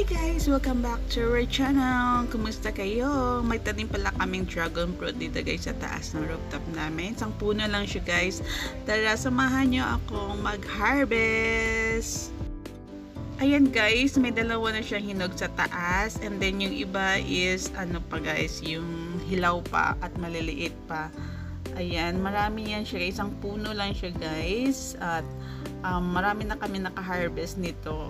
Hi guys! Welcome back to our channel. Kumusta kayo? May tanim pala kaming dragon fruit dito guys sa taas ng rooftop namin. Isang puno lang siya guys. Tara, samahan nyo akong mag-harvest. Ayan guys, may dalawa na siya hinog sa taas. And then yung iba is ano pa guys, yung hilaw pa at maliliit pa. Ayan, marami yan siya. Isang puno lang siya guys. At marami na kami naka-harvest nito.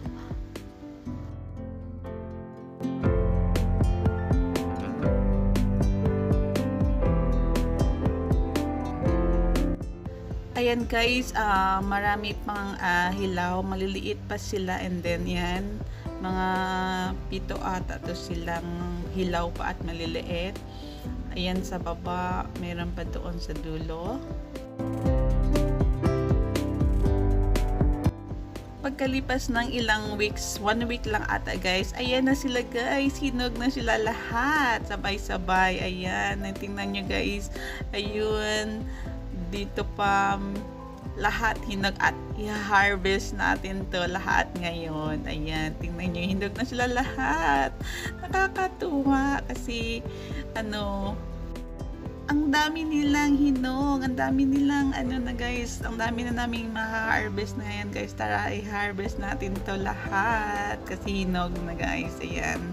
Ayan guys, marami pang hilaw, maliliit pa sila, and then yan, mga pito ata to silang hilaw pa at maliliit. Ayan sa baba, meron pa doon sa dulo. Pagkalipas ng ilang weeks, 1 week lang ata guys, ayan na sila guys, hinog na sila lahat, sabay-sabay. Ayan, tingnan nyo guys, ayun. Dito pa lahat hinog at i-harvest natin to lahat ngayon. Ayan, tingnan nyo, hinog na sila lahat. Nakakatuwa kasi ano, ang dami nilang hinog, ang dami nilang ano na guys, ang dami na naming ma-harvest na yan guys. Tara, i-harvest natin to lahat kasi hinog na guys. Ayan.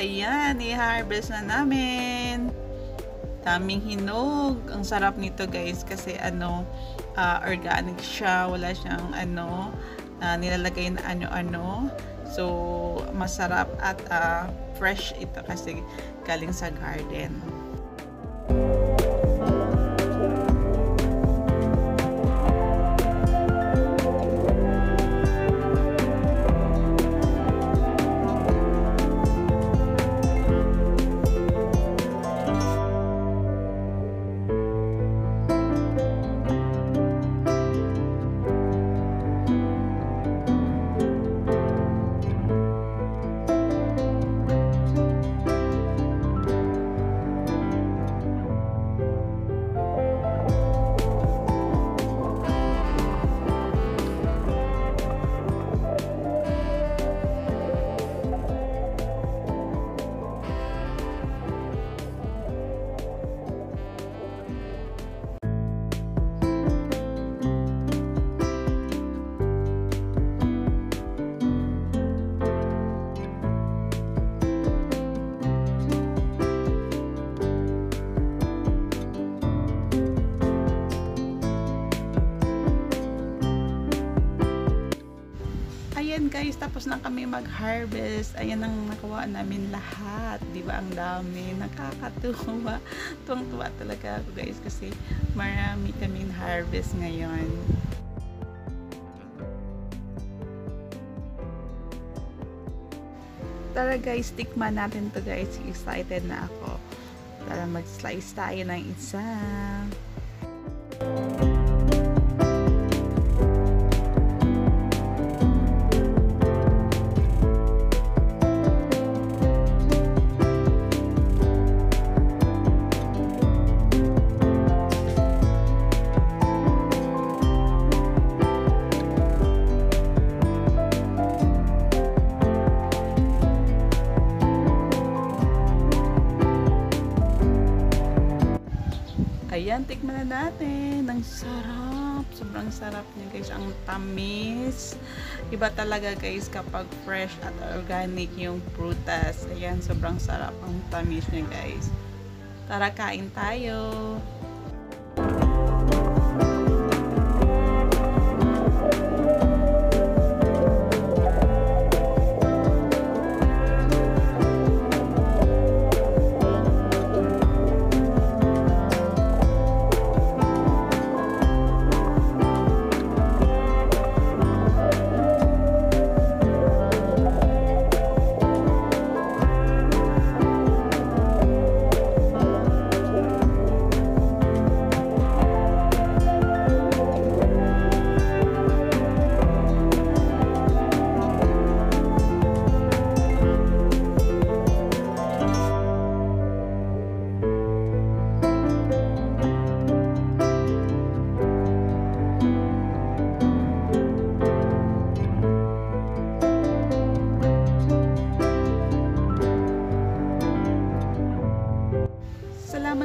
Ayan, i-harvest na namin. Daming hinog. Ang sarap nito guys kasi ano, organic siya. Wala siyang ano, nilalagay na ano-ano. So, masarap at fresh ito kasi galing sa garden. Ayan guys, tapos na kami mag-harvest. Ayan ang nakuha namin lahat. Diba ang dami? Nakakatuwa. Tuwang-tuwa talaga ako guys kasi marami kaming harvest ngayon. Tara guys, tikman natin to guys. Excited na ako. Tara mag-slice tayo ng isa. Ayan, tikman na natin. Ang sarap. Sobrang sarap niya guys. Ang tamis. Iba talaga guys kapag fresh at organic yung prutas. Ayan, sobrang sarap ang tamis niya guys. Tara, kain tayo.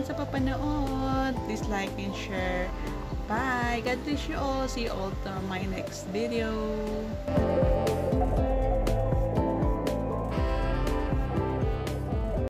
sa papanood. Please like and share. Bye! God bless you all. See you all to my next video.